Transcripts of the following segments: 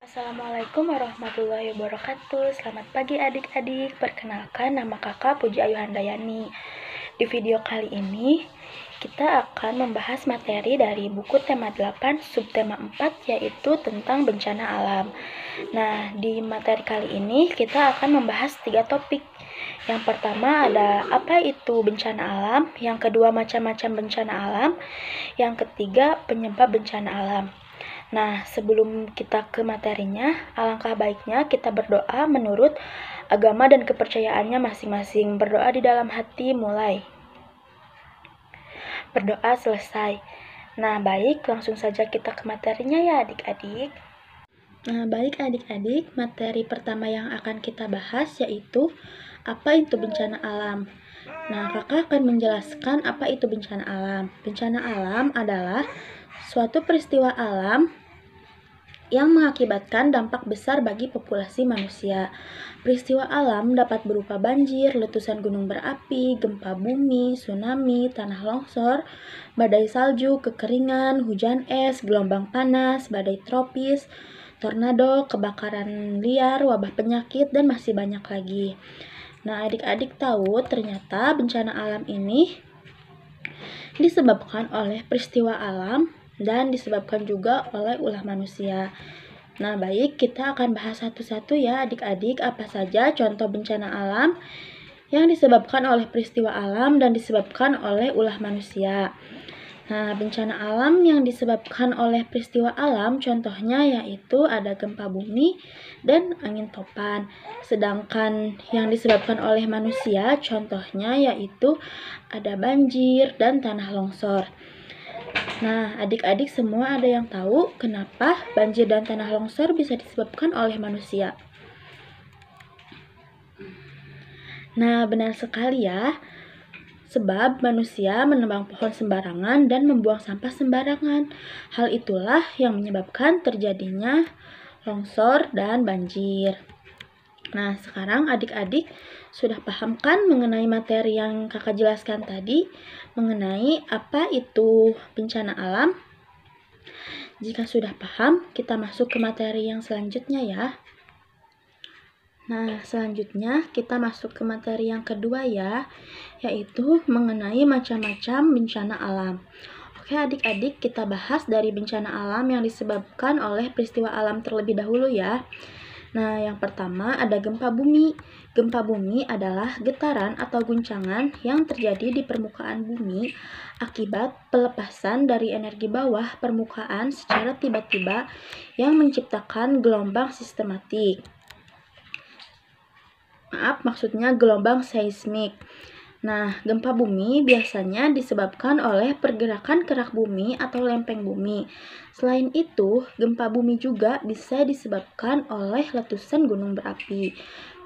Assalamualaikum warahmatullahi wabarakatuh. Selamat pagi adik-adik. Perkenalkan, nama kakak Puji Ayu Handayani. Di video kali ini kita akan membahas materi dari buku tema 8 subtema 4, yaitu tentang bencana alam. Nah, di materi kali ini kita akan membahas 3 topik. Yang pertama ada apa itu bencana alam, yang kedua macam-macam bencana alam, yang ketiga penyebab bencana alam. Nah, sebelum kita ke materinya, alangkah baiknya kita berdoa menurut agama dan kepercayaannya masing-masing. Berdoa di dalam hati mulai. Berdoa selesai. Nah, baik, langsung saja kita ke materinya ya adik-adik. Nah, baik adik-adik, materi pertama yang akan kita bahas yaitu apa itu bencana alam. Nah, kakak akan menjelaskan apa itu bencana alam. Bencana alam adalah suatu peristiwa alam yang mengakibatkan dampak besar bagi populasi manusia. Peristiwa alam dapat berupa banjir, letusan gunung berapi, gempa bumi, tsunami, tanah longsor, badai salju, kekeringan, hujan es, gelombang panas, badai tropis, tornado, kebakaran liar, wabah penyakit, dan masih banyak lagi. Nah, adik-adik tahu ternyata bencana alam ini disebabkan oleh peristiwa alam dan disebabkan juga oleh ulah manusia. Nah, baik, kita akan bahas satu-satu ya adik-adik, apa saja contoh bencana alam yang disebabkan oleh peristiwa alam dan disebabkan oleh ulah manusia. Nah, bencana alam yang disebabkan oleh peristiwa alam contohnya yaitu ada gempa bumi dan angin topan. Sedangkan yang disebabkan oleh manusia contohnya yaitu ada banjir dan tanah longsor. Nah, adik-adik semua ada yang tahu kenapa banjir dan tanah longsor bisa disebabkan oleh manusia? Nah, benar sekali ya. Sebab manusia menebang pohon sembarangan dan membuang sampah sembarangan. Hal itulah yang menyebabkan terjadinya longsor dan banjir. Nah, sekarang adik-adik sudah paham kan mengenai materi yang kakak jelaskan tadi, mengenai apa itu bencana alam? Jika sudah paham, kita masuk ke materi yang selanjutnya ya. Nah, selanjutnya kita masuk ke materi yang kedua ya, yaitu mengenai macam-macam bencana alam. Oke adik-adik, kita bahas dari bencana alam yang disebabkan oleh peristiwa alam terlebih dahulu ya. Nah, yang pertama ada gempa bumi. Gempa bumi adalah getaran atau guncangan yang terjadi di permukaan bumi akibat pelepasan dari energi bawah permukaan secara tiba-tiba yang menciptakan gelombang sistematik. Maksudnya gelombang seismik. Nah, gempa bumi biasanya disebabkan oleh pergerakan kerak bumi atau lempeng bumi. Selain itu, gempa bumi juga bisa disebabkan oleh letusan gunung berapi.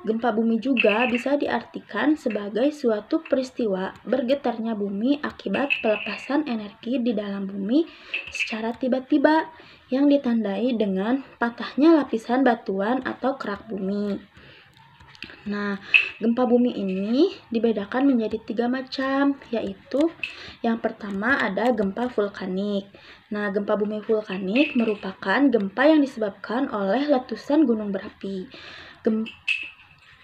Gempa bumi juga bisa diartikan sebagai suatu peristiwa bergetarnya bumi akibat pelepasan energi di dalam bumi secara tiba-tiba yang ditandai dengan patahnya lapisan batuan atau kerak bumi. Nah, gempa bumi ini dibedakan menjadi 3 macam, yaitu yang pertama ada gempa vulkanik. Nah, gempa bumi vulkanik merupakan gempa yang disebabkan oleh letusan gunung berapi.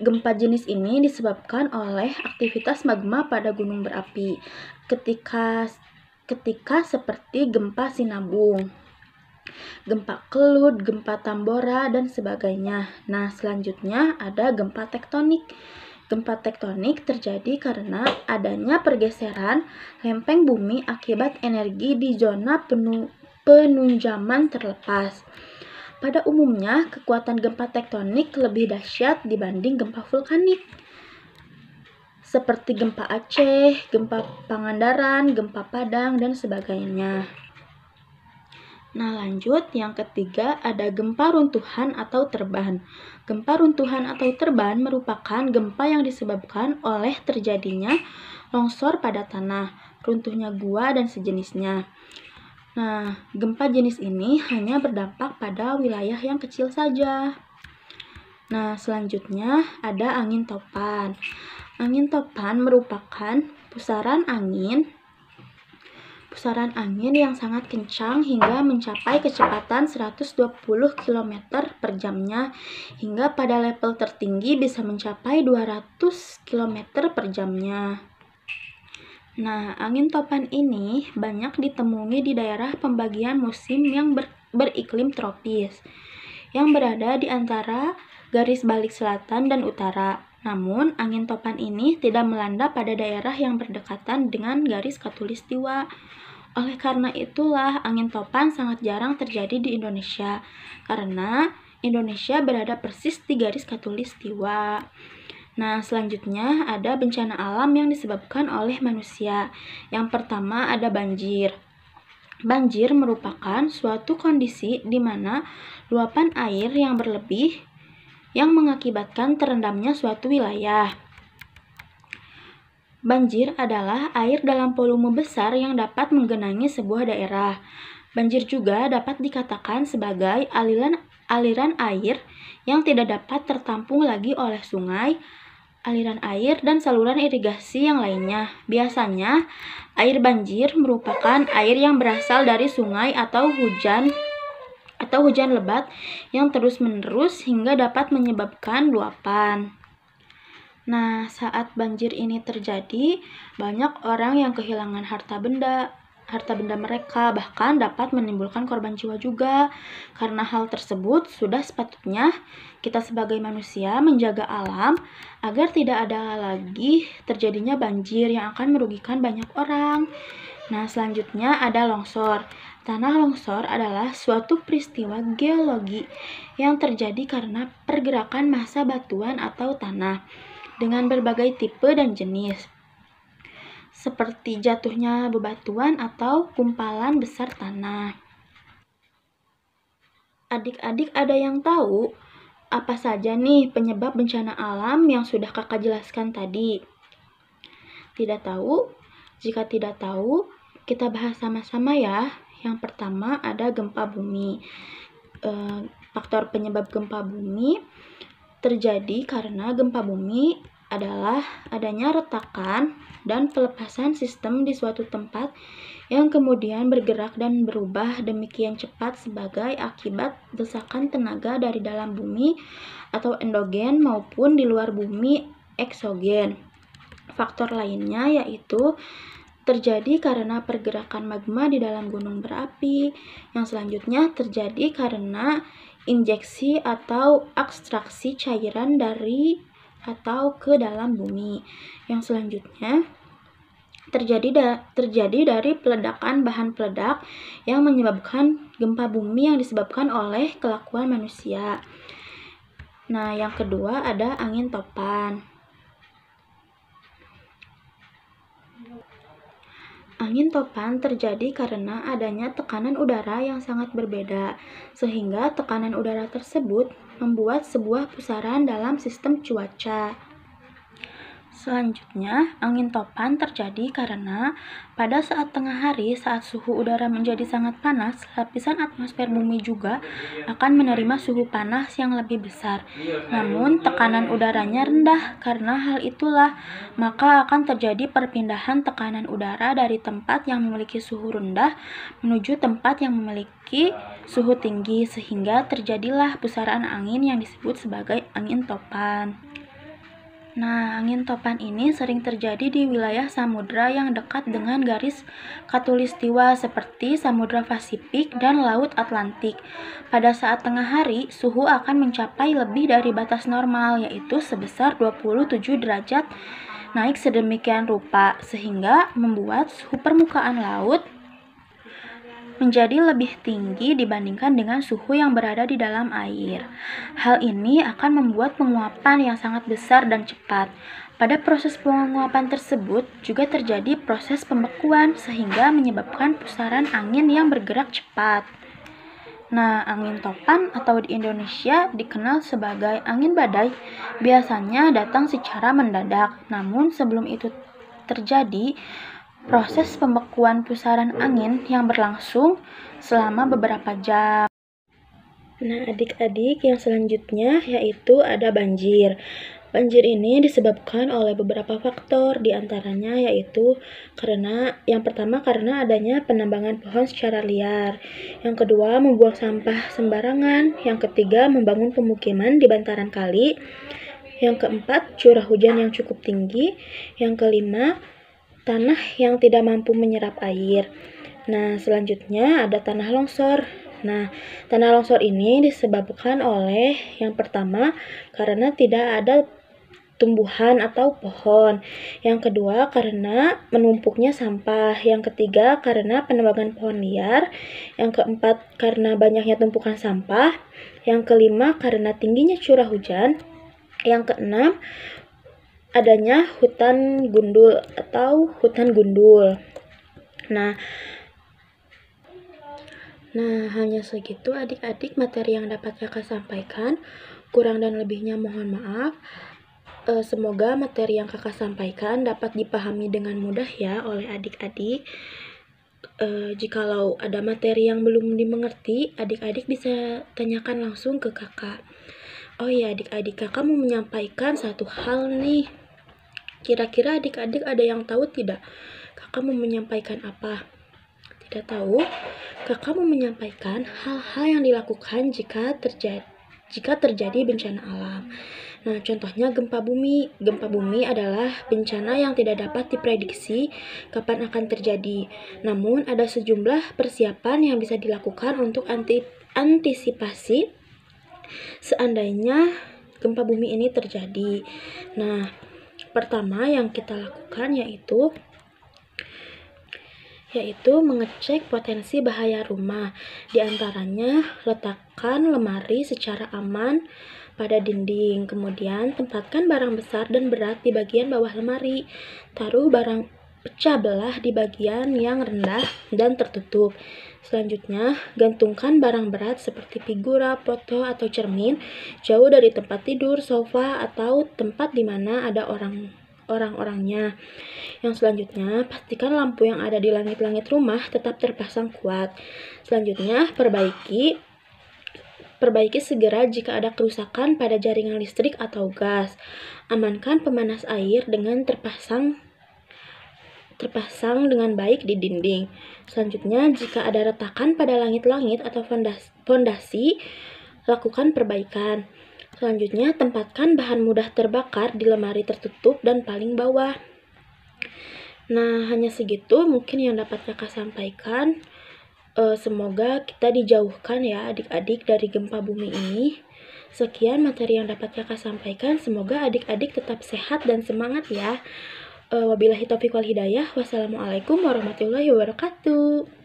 Gempa jenis ini disebabkan oleh aktivitas magma pada gunung berapi ketika seperti gempa Sinabung, gempa Kelut, gempa Tambora, dan sebagainya. Nah, selanjutnya ada gempa tektonik. Gempa tektonik terjadi karena adanya pergeseran lempeng bumi akibat energi di zona penunjaman terlepas. Pada umumnya, kekuatan gempa tektonik lebih dahsyat dibanding gempa vulkanik, seperti gempa Aceh, gempa Pangandaran, gempa Padang, dan sebagainya. Nah, lanjut, yang ketiga ada gempa runtuhan atau terban. Gempa runtuhan atau terban merupakan gempa yang disebabkan oleh terjadinya longsor pada tanah, runtuhnya gua, dan sejenisnya. Nah, gempa jenis ini hanya berdampak pada wilayah yang kecil saja. Nah, selanjutnya ada angin topan. Angin topan merupakan pusaran angin pusaran angin yang sangat kencang hingga mencapai kecepatan 120 km per jamnya, hingga pada level tertinggi bisa mencapai 200 km per jamnya. Nah, angin topan ini banyak ditemui di daerah pembagian musim yang beriklim tropis, yang berada di antara garis balik selatan dan utara. Namun, angin topan ini tidak melanda pada daerah yang berdekatan dengan garis khatulistiwa. Oleh karena itulah, angin topan sangat jarang terjadi di Indonesia, karena Indonesia berada persis di garis khatulistiwa. Nah, selanjutnya ada bencana alam yang disebabkan oleh manusia. Yang pertama ada banjir. Banjir merupakan suatu kondisi di mana luapan air yang berlebih yang mengakibatkan terendamnya suatu wilayah. Banjir adalah air dalam volume besar yang dapat menggenangi sebuah daerah. Banjir juga dapat dikatakan sebagai aliran air yang tidak dapat tertampung lagi oleh sungai, aliran air, dan saluran irigasi yang lainnya. Biasanya, air banjir merupakan air yang berasal dari sungai atau hujan lebat yang terus-menerus hingga dapat menyebabkan luapan. Nah, saat banjir ini terjadi, banyak orang yang kehilangan harta benda mereka, bahkan dapat menimbulkan korban jiwa juga. Karena hal tersebut, sudah sepatutnya kita sebagai manusia menjaga alam agar tidak ada lagi terjadinya banjir yang akan merugikan banyak orang. Nah, selanjutnya ada longsor. Tanah longsor adalah suatu peristiwa geologi yang terjadi karena pergerakan massa batuan atau tanah dengan berbagai tipe dan jenis, seperti jatuhnya bebatuan atau kumpalan besar tanah. Adik-adik ada yang tahu apa saja nih penyebab bencana alam yang sudah kakak jelaskan tadi? Tidak tahu? Jika tidak tahu, kita bahas sama-sama ya. Yang pertama ada gempa bumi. Faktor penyebab gempa bumi terjadi karena gempa bumi adalah adanya retakan dan pelepasan sistem di suatu tempat yang kemudian bergerak dan berubah demikian cepat sebagai akibat desakan tenaga dari dalam bumi atau endogen maupun di luar bumi eksogen. Faktor lainnya yaitu terjadi karena pergerakan magma di dalam gunung berapi. Yang selanjutnya terjadi karena injeksi atau ekstraksi cairan dari atau ke dalam bumi. Yang selanjutnya terjadi dari peledakan bahan peledak yang menyebabkan gempa bumi yang disebabkan oleh kelakuan manusia. Nah, yang kedua ada angin topan. Angin topan terjadi karena adanya tekanan udara yang sangat berbeda, sehingga tekanan udara tersebut membuat sebuah pusaran dalam sistem cuaca. Selanjutnya, angin topan terjadi karena pada saat tengah hari, saat suhu udara menjadi sangat panas, lapisan atmosfer bumi juga akan menerima suhu panas yang lebih besar. Namun, tekanan udaranya rendah. Karena hal itulah, maka akan terjadi perpindahan tekanan udara dari tempat yang memiliki suhu rendah menuju tempat yang memiliki suhu tinggi, sehingga terjadilah pusaran angin yang disebut sebagai angin topan. Nah, angin topan ini sering terjadi di wilayah samudra yang dekat dengan garis khatulistiwa seperti Samudra Pasifik dan Laut Atlantik. Pada saat tengah hari, suhu akan mencapai lebih dari batas normal, yaitu sebesar 27 derajat naik sedemikian rupa, sehingga membuat suhu permukaan laut menjadi lebih tinggi dibandingkan dengan suhu yang berada di dalam air. Hal ini akan membuat penguapan yang sangat besar dan cepat. Pada proses penguapan tersebut juga terjadi proses pembekuan sehingga menyebabkan pusaran angin yang bergerak cepat. Nah, angin topan atau di Indonesia dikenal sebagai angin badai biasanya datang secara mendadak. Namun sebelum itu terjadi, proses pembekuan pusaran angin yang berlangsung selama beberapa jam. Nah, adik-adik, yang selanjutnya yaitu ada banjir. Banjir ini disebabkan oleh beberapa faktor, diantaranya yaitu yang pertama karena adanya penambangan pohon secara liar, yang kedua membuang sampah sembarangan, yang ketiga membangun pemukiman di bantaran kali, yang keempat curah hujan yang cukup tinggi, yang kelima tanah yang tidak mampu menyerap air. Nah, selanjutnya ada tanah longsor. Nah, tanah longsor ini disebabkan oleh yang pertama karena tidak ada tumbuhan atau pohon. Yang kedua karena menumpuknya sampah. Yang ketiga karena penebangan pohon liar. Yang keempat karena banyaknya tumpukan sampah. Yang kelima karena tingginya curah hujan. Yang keenam adanya hutan gundul atau hutan gundul. Nah, hanya segitu adik-adik materi yang dapat kakak sampaikan. Kurang dan lebihnya mohon maaf. Semoga materi yang kakak sampaikan dapat dipahami dengan mudah ya oleh adik-adik. Jikalau ada materi yang belum dimengerti, adik-adik bisa tanyakan langsung ke kakak. Oh ya adik-adik, kakak mau menyampaikan satu hal nih. Kira-kira adik-adik ada yang tahu tidak? Kakak mau menyampaikan apa? Tidak tahu? Kakak mau menyampaikan hal-hal yang dilakukan jika terjadi bencana alam. Nah, contohnya gempa bumi. Gempa bumi adalah bencana yang tidak dapat diprediksi kapan akan terjadi. Namun, ada sejumlah persiapan yang bisa dilakukan untuk antisipasi seandainya gempa bumi ini terjadi. Nah, pertama yang kita lakukan yaitu mengecek potensi bahaya rumah. Di antaranya, letakkan lemari secara aman pada dinding. Kemudian, tempatkan barang besar dan berat di bagian bawah lemari. Taruh barang pecah belah di bagian yang rendah dan tertutup. Selanjutnya, gantungkan barang berat seperti figura, foto, atau cermin jauh dari tempat tidur, sofa, atau tempat di mana ada orang-orangnya. Yang selanjutnya, pastikan lampu yang ada di langit-langit rumah tetap terpasang kuat. Selanjutnya, perbaiki segera jika ada kerusakan pada jaringan listrik atau gas. Amankan pemanas air dengan terpasang dengan baik di dinding. Selanjutnya, jika ada retakan pada langit-langit atau fondasi, lakukan perbaikan. Selanjutnya, tempatkan bahan mudah terbakar di lemari tertutup dan paling bawah. Nah, hanya segitu mungkin yang dapat kakak sampaikan. Semoga kita dijauhkan ya adik-adik dari gempa bumi ini. Sekian materi yang dapat kakak sampaikan. Semoga adik-adik tetap sehat dan semangat ya. Wabillahi taufiq wal hidayah. Wassalamualaikum warahmatullahi wabarakatuh.